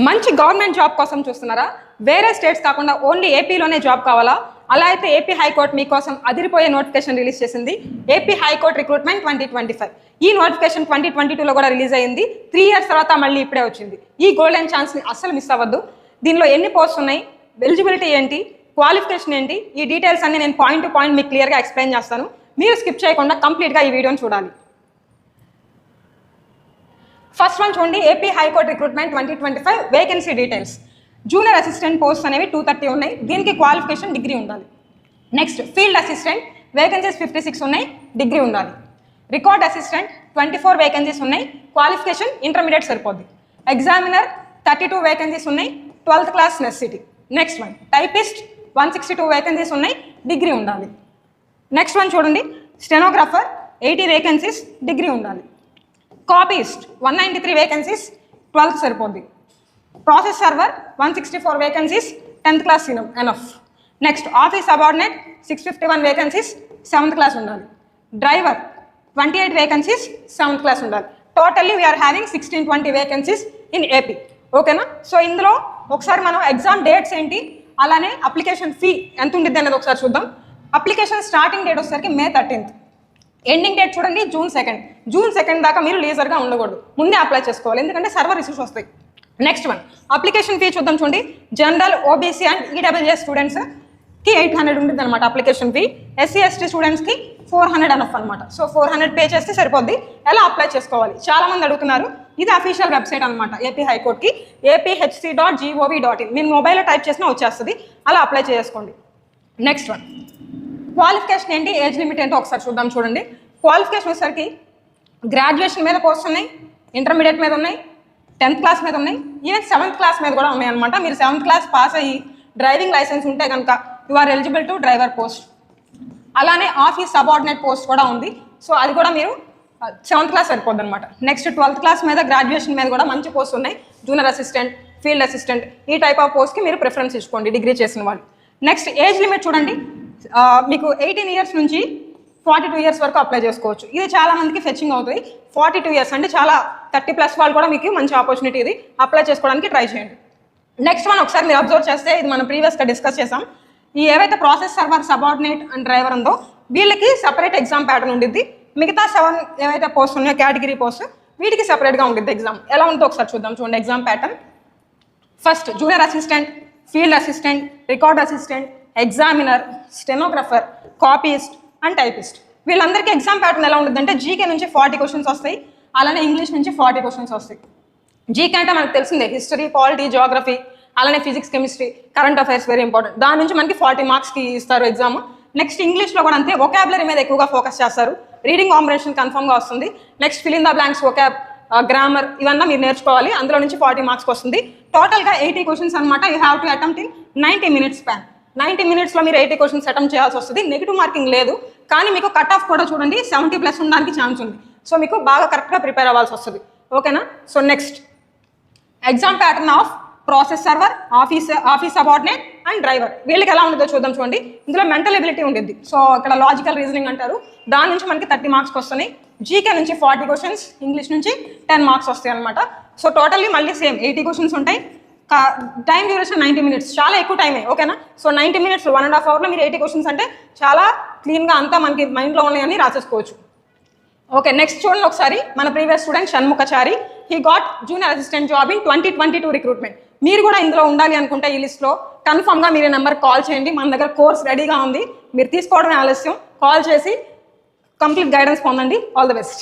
మంచి government job కోసం చూస్తున్నారా? వేరే స్టేట్స్ కాకుండా ఓన్లీ ఏపీలోనే జాబ్ కావాలా? అలా అయితే ఏపీ హైకోర్టు మీకోసం అదిరిపోయే నోటిఫికేషన్ రిలీజ్ చేసింది. AP high court recruitment 2025. ఈ నోటిఫికేషన్ 2022లో కూడా రిలీజ్ అయ్యింది. 3 years తర్వాత మళ్ళీ ఇప్పుడే వచ్చింది. ఈ గోల్డెన్ ఛాన్స్ని అస్సలు మిస్ అవ్వద్దు. దీనిలో ఎన్ని పోస్ట్స్ ఉన్నాయి, ఎలిజిబిలిటీ ఏంటి, క్వాలిఫికేషన్ ఏంటి, ఈ డీటెయిల్స్ అన్ని నేను పాయింట్ టు పాయింట్ మీకు క్లియర్గా ఎక్స్ప్లెయిన్ చేస్తాను. మీరు స్కిప్ చేయకుండా కంప్లీట్గా ఈ వీడియోని చూడాలి. ఫస్ట్ వన్ చూడండి, AP high court recruitment 2025 vacancy details. Junior assistant post అనేవి 230 ఉన్నాయి. దీనికి క్వాలిఫికేషన్ డిగ్రీ ఉండాలి. నెక్స్ట్ ఫీల్డ్ అసిస్టెంట్ వేకెన్సీస్ 56 ఉన్నాయి, డిగ్రీ ఉండాలి. రికార్డ్ అసిస్టెంట్ 24 వేకెన్సీస్ ఉన్నాయి, క్వాలిఫికేషన్ ఇంటర్మీడియట్ సరిపోద్ది. ఎగ్జామినర్ 32 వేకెన్సీస్ ఉన్నాయి, 12th class necessity. Next one typist 162 vacancies ఉన్నాయి, డిగ్రీ ఉండాలి. నెక్స్ట్ వన్ చూడండి, స్టెనోగ్రాఫర్ 80 వేకెన్సీస్, డిగ్రీ ఉండాలి. కాపీస్ట్ 193 వేకెన్సీస్, 12th సరిపోద్ది. Process server 164 vacancies, 10th class enough. Next office subordinate 651 vacancies, 7th class ఉండాలి. Driver 28 vacancies, 7th class ఉండాలి. Totally we are having 1620 vacancies in AP. ఓకేనా? So ఇందులో ఒకసారి మనం exam dates ఏంటి, అలానే అప్లికేషన్ ఫీ ఎంత ఉండిద్ది అనేది ఒకసారి చూద్దాం. అప్లికేషన్ స్టార్టింగ్ డేట్ వచ్చేసరికి May 13th. ఎండింగ్ డేట్ చూడండి June 2nd. June 2nd దాకా మీరు లీజర్గా ఉండకూడదు, ముందే అప్లై చేసుకోవాలి, ఎందుకంటే సర్వర్ ఇష్యూస్ వస్తాయి. నెక్స్ట్ వన్ అప్లికేషన్ ఫీ చూద్దాం. చూడండి, జనరల్, ఓబీసీ అండ్ ఈడబ్ల్యూఎస్ స్టూడెంట్స్కి 800 ఉంటుంది అనమాట అప్లికేషన్ ఫీ. ఎస్సీ ఎస్టీ స్టూడెంట్స్కి 400 అనఫ్ అనమాట. సో 400 పే చేస్తే సరిపోద్ది. ఎలా అప్లై చేసుకోవాలి చాలా మంది అడుగుతున్నారు. ఇది అఫీషియల్ వెబ్సైట్ అనమాట ఏపీ హైకోర్టుకి, apHC.gov.in. మీరు మొబైల్లో టైప్ చేసినా వచ్చేస్తుంది, అలా అప్లై చేసుకోండి. నెక్స్ట్ వన్ క్వాలిఫికేషన్ ఏంటి, ఏజ్ లిమిట్ ఏంటో ఒకసారి చూద్దాం. చూడండి, క్వాలిఫికేషన్ వచ్చేసరికి గ్రాడ్యుయేషన్ మీద పోస్ట్ ఉన్నాయి, ఇంటర్మీడియట్ మీద ఉన్నాయి, 10th క్లాస్ మీద ఉన్నాయి, ఈవెన్ 7th క్లాస్ మీద కూడా ఉన్నాయి అనమాట. మీరు 7th క్లాస్ పాస్ అయ్యి డ్రైవింగ్ లైసెన్స్ ఉంటే కనుక you are eligible to driver post. అలానే ఆఫీస్ సబార్డినేట్ పోస్ట్ కూడా ఉంది. సో అది కూడా మీరు 7th క్లాస్ సరిపోద్ది అనమాట. నెక్స్ట్ 12th క్లాస్ మీద, గ్రాడ్యుయేషన్ మీద కూడా మంచి పోస్ట్ ఉన్నాయి. జూనియర్ అసిస్టెంట్, ఫీల్డ్ అసిస్టెంట్, ఈ టైప్ ఆఫ్ పోస్ట్కి మీరు ప్రిఫరెన్స్ ఇచ్చుకోండి డిగ్రీ చేసిన వాళ్ళు. నెక్స్ట్ ఏజ్ లిమిట్ చూడండి, మీకు 18 years నుంచి 42 years వరకు అప్లై చేసుకోవచ్చు. ఇది చాలా మందికి ఫెచ్చింగ్ అవుతుంది. 42 years అంటే చాలా 30+ వాళ్ళు కూడా మీకు మంచి ఆపర్చునిటీ, ఇది అప్లై చేసుకోవడానికి ట్రై చేయండి. నెక్స్ట్ వన్ ఒకసారి మీరు అబ్జర్వ్ చేస్తే, ఇది మనం ప్రీవియస్గా డిస్కస్ చేసాం. ఈ ఏవైతే process server, subordinate and driver ఉందో వీళ్ళకి సపరేట్ ఎగ్జామ్ ప్యాటర్న్ ఉండిద్ది. మిగతా 7 ఏవైతే పోస్ట్ ఉన్నాయో కేటగిరీ పోస్ట్, వీటికి సపరేట్గా ఉండిద్ది ఎగ్జామ్. ఎలా ఉందో ఒకసారి చూద్దాం. చూడండి exam pattern. First junior assistant, field assistant, record assistant, examiner, stenographer, copyist and typist. వీళ్ళందరికీ ఎగ్జామ్ ప్యాటర్న్ ఎలా ఉంటుందంటే, జీకే నుంచి 40 క్వశ్చన్స్ వస్తాయి, అలానే ఇంగ్లీష్ నుంచి 40 క్వశ్చన్స్ వస్తాయి. జీకే అంటే మనకు తెలిసిందే, హిస్టరీ, పాలిటీ, జియోగ్రఫీ, అలానే physics, chemistry, current affairs very important. దాని నుంచి మనకి 40 మార్క్స్కి ఇస్తారు ఎగ్జామ్. నెక్స్ట్ ఇంగ్లీష్లో కూడా అంతే, వొకాబులరీ మీద ఎక్కువగా ఫోకస్ చేస్తారు. రీడింగ్ కాంప్రహెన్షన్ కన్ఫర్మ్గా వస్తుంది. Next fill in the blanks, vocab, grammar ఇవన్నీ మీరు నేర్చుకోవాలి. అందులో నుంచి 40 మార్క్స్కి వస్తుంది. టోటల్గా 80 క్వశ్చన్స్ అనమాట. You have to attempt in 90 minutes span. 90 minutesలో మీరు 80 క్వశ్చన్స్ అటెంప్ట్ చేయాల్సి వస్తుంది. నెగిటివ్ మార్కింగ్ లేదు, కానీ మీకు కట్ ఆఫ్ కూడా చూడండి 70+ ఉండడానికి ఛాన్స్ ఉంది. సో మీకు బాగా కరెక్ట్గా ప్రిపేర్ అవ్వాల్సి వస్తుంది. ఓకేనా? So next exam pattern of process server, office subordinate and driver. వీళ్ళకి ఎలా ఉంటుందో చూద్దాం. చూడండి, ఇందులో మెంటల్ ఎబిలిటీ ఉంటుంది. సో ఇక్కడ లాజికల్ రీజనింగ్ అంటారు. దాని నుంచి మనకి 30 మార్క్స్కి వస్తున్నాయి. జీకే నుంచి 40 క్వశ్చన్స్, ఇంగ్లీష్ నుంచి 10 మార్క్స్ వస్తాయి అనమాట. సో టోటల్లీ మళ్ళీ సేమ్ 80 క్వశ్చన్స్ ఉంటాయి. టైం డ్యూరేషన్ 90 minutes, చాలా ఎక్కువ టైమే. ఓకేనా? సో 90 minutes, 1.5 hourలో మీరు 80 క్వశ్చన్స్ అంటే చాలా క్లీన్గా అంతా మనకి మైండ్లో ఉన్నాయని రాసేసుకోవచ్చు. ఓకే, నెక్స్ట్ చూడండి ఒకసారి, మన previous student Shanmukhachari, he got junior assistant job in 2022 recruitment. మీరు కూడా ఇందులో ఉండాలి అనుకుంటే ఈ లిస్ట్లో కన్ఫర్మ్గా మీరు నెంబర్కి కాల్ చేయండి. మన దగ్గర కోర్స్ రెడీగా ఉంది, మీరు తీసుకోవడమే ఆలస్యం. కాల్ చేసి కంప్లీట్ గైడెన్స్ పొందండి. All the best.